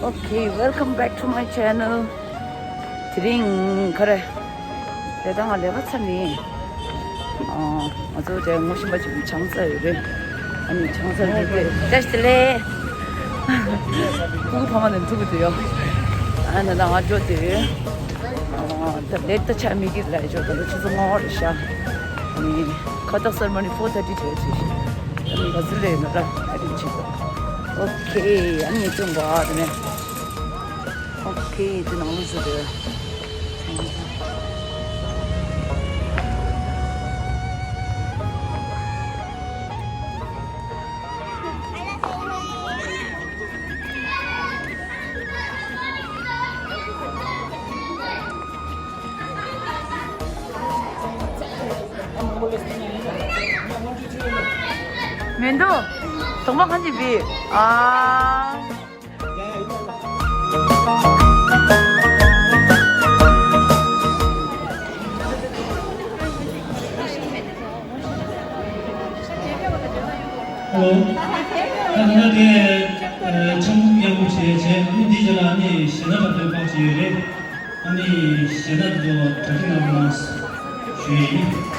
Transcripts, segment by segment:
오케이, welcome back to my channel. 드링, 그래. 대당한 레바찬이, 어제 모신 거 지금 장사를, 아니, 장사를 이렇게, 자식들래. 구급하면 두고도요. 아나 나와줘들. 레터 참이길 라이줘도 죄송하리샤. 아니, 가닥 설머니 포터디 되지. 아니, 가슬래, 너라, 아린치고. 오케이, 아니, 좀 봐, 그네. 오케이, 또 너무 쓰들. 면도 동방 한 집이 한국의 전국양국시의 제1디전함이 시나다 방식의 아니 시나도 다시나면 주의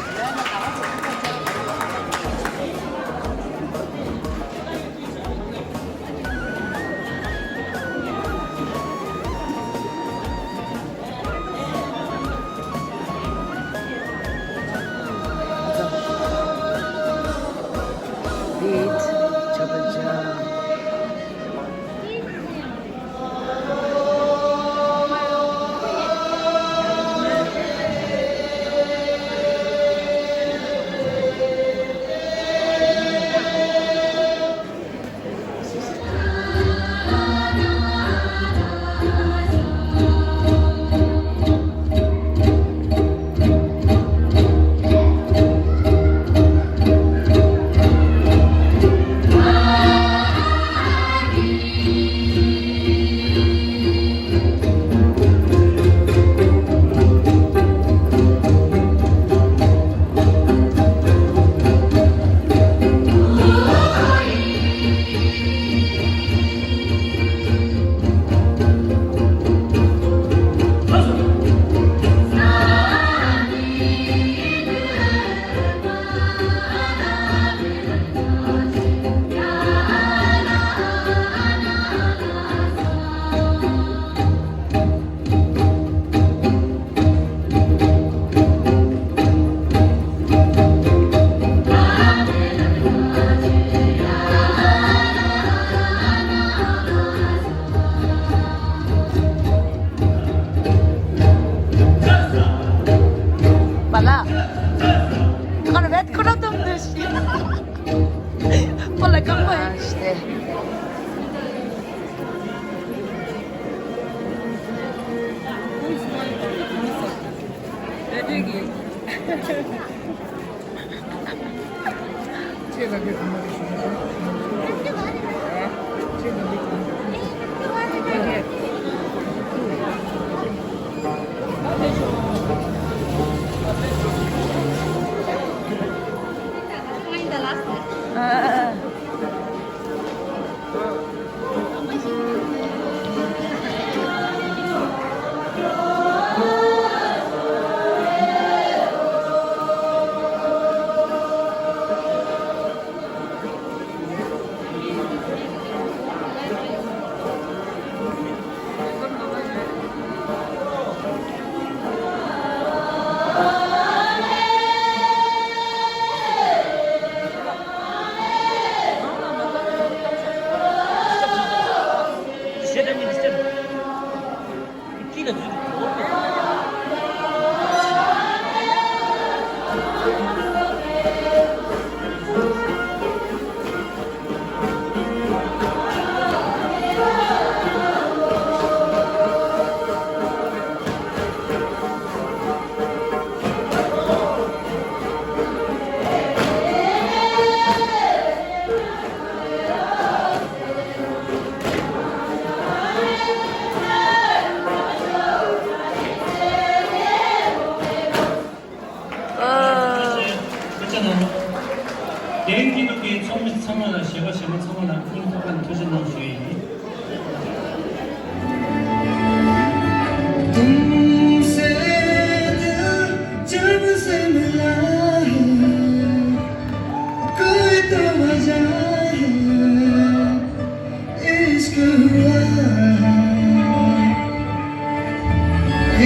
हुआ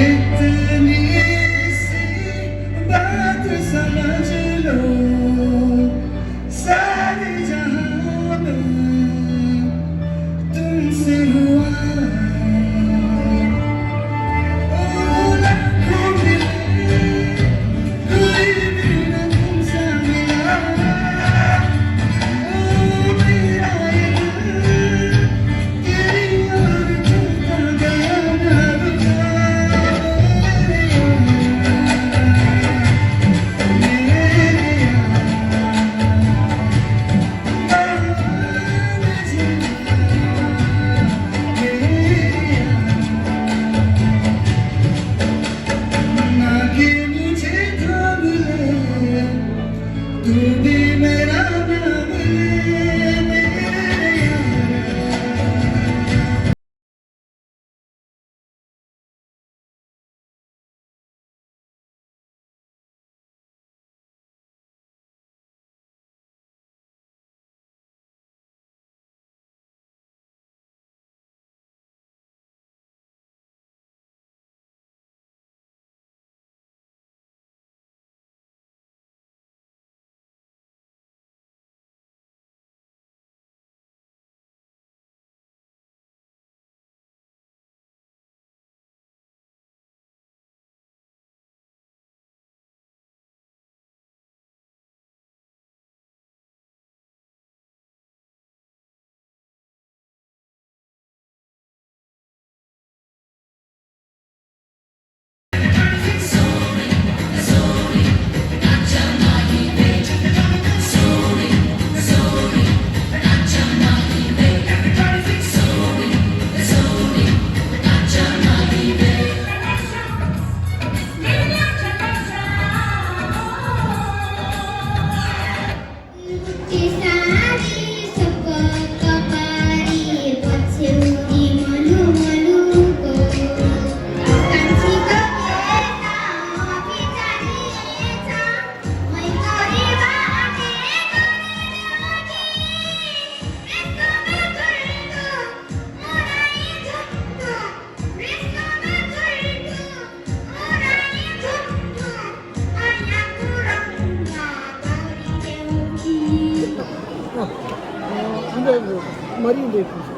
इतनी सी बात समझ लो सारे जहां में तुमसे हुआ ओ लाखों मिले कोई भी न तुमसे मिला ओ मेरा ये दिल तेरी ओर चलता गया ना रुका ना कि मुझे थाम ले तू भी मेरा नाम ले मेरे यार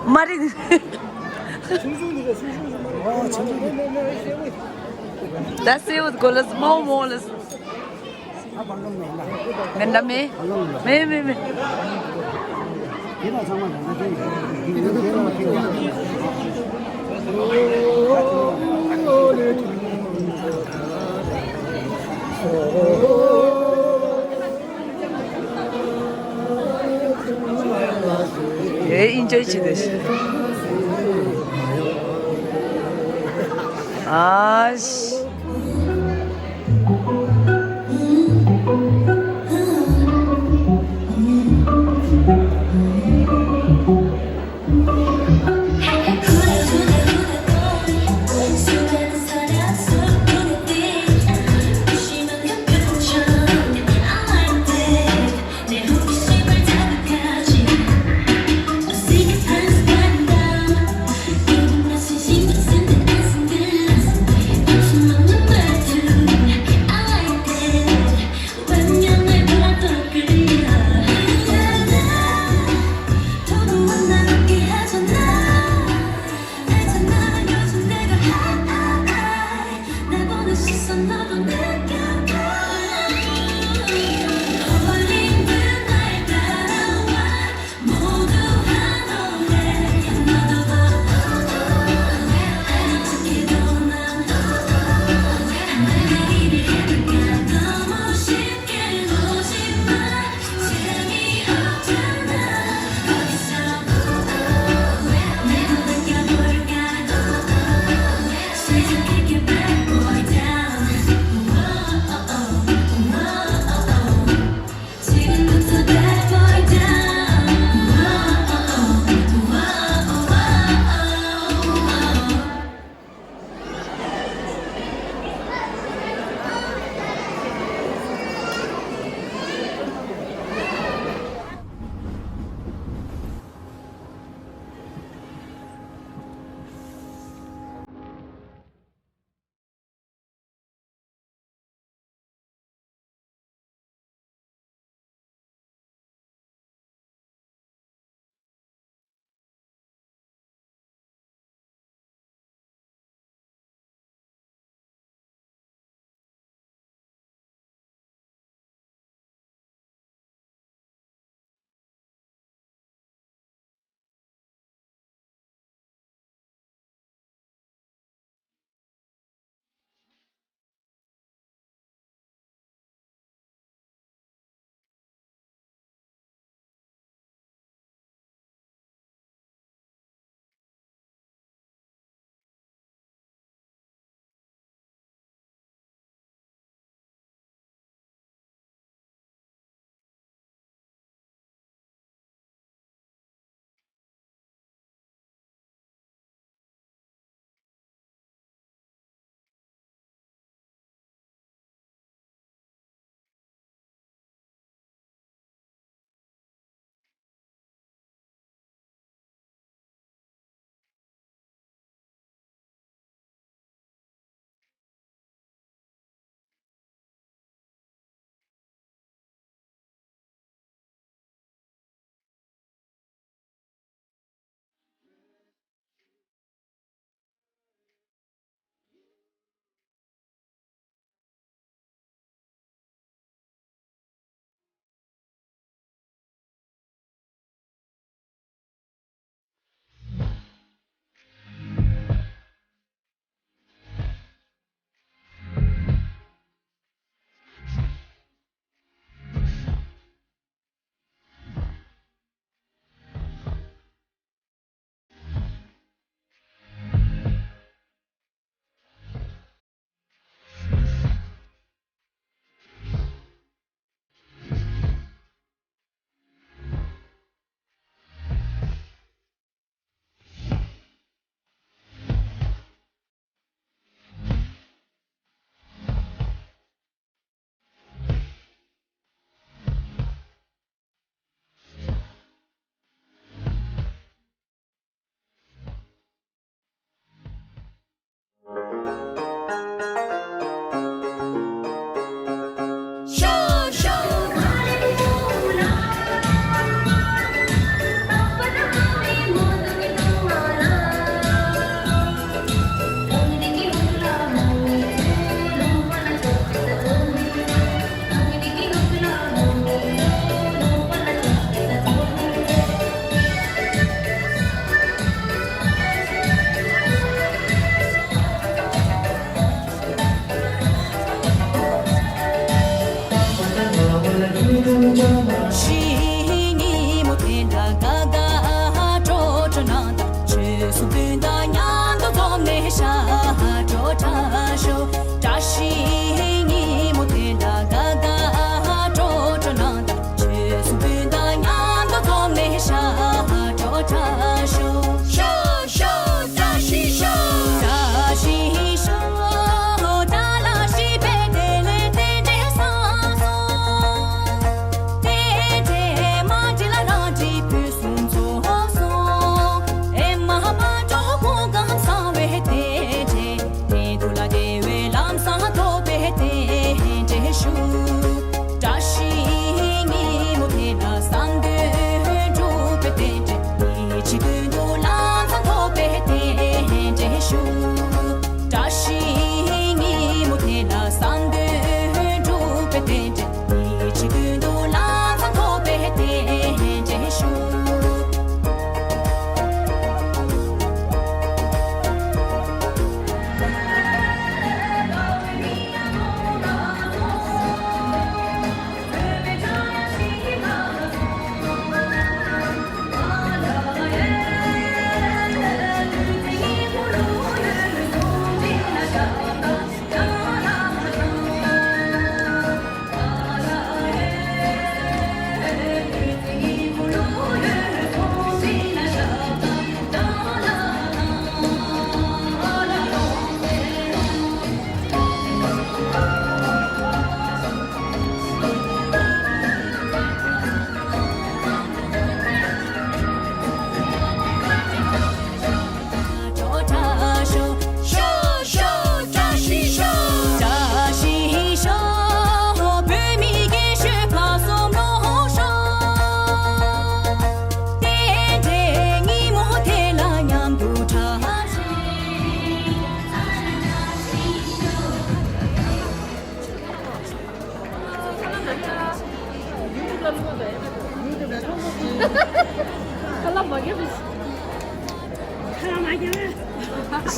Mari. That's it with golas small molas. Ganda me. Me. Enjoy this. Ash. Thank you.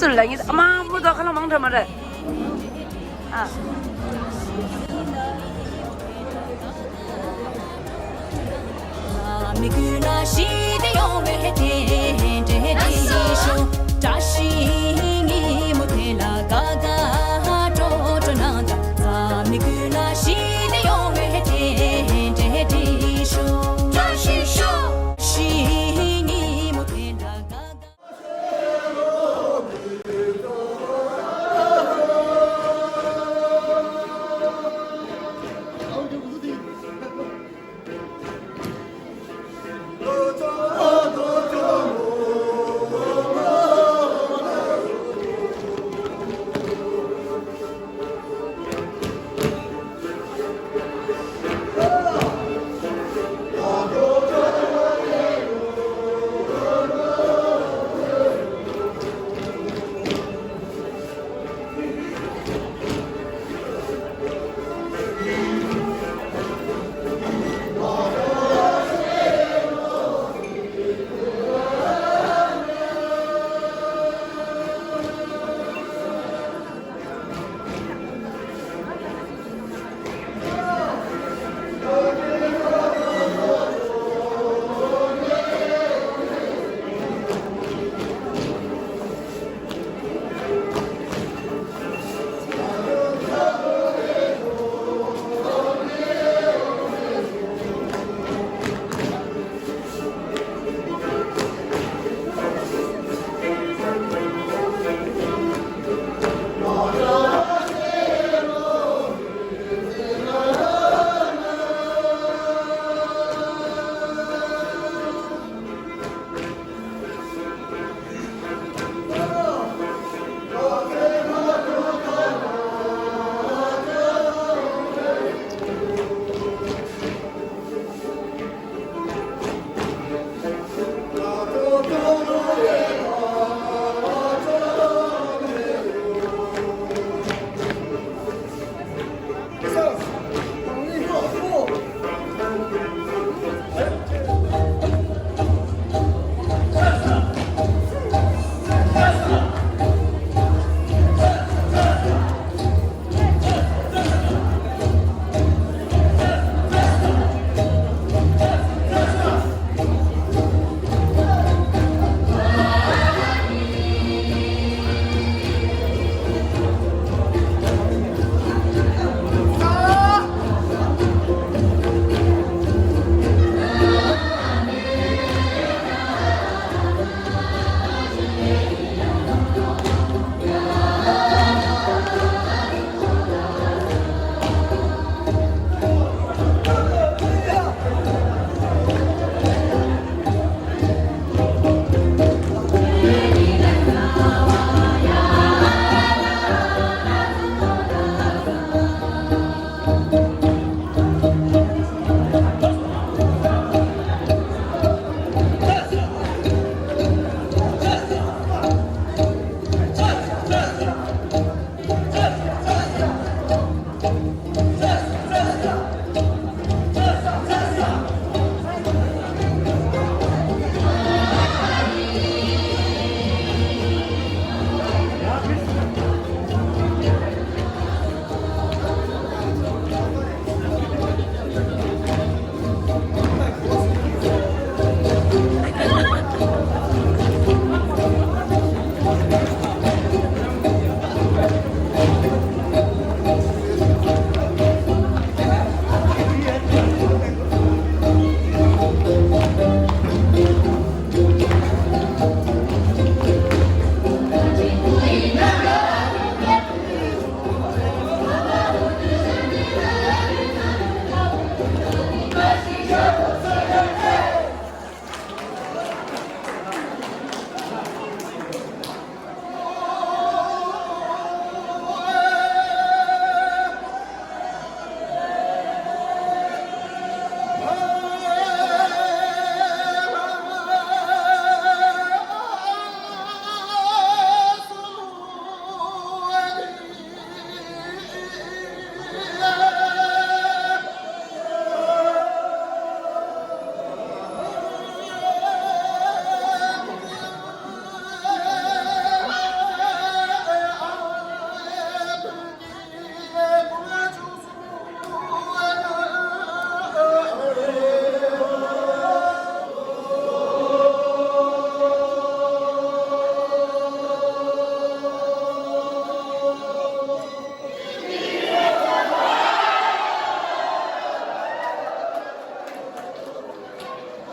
สุดแรงมาพูดต่อข้างมังทำอะไรอ่ะมิกุนาชีเดียวไม่เห็นเด็ดดีชอจัชชีงีมุเทลากากาโตโตนาตามิกุนาชีเดียวไม่เห็นเด็ดดีชอจัชชีชอชีงีมุเทลากากาOh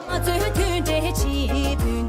아주 그대 집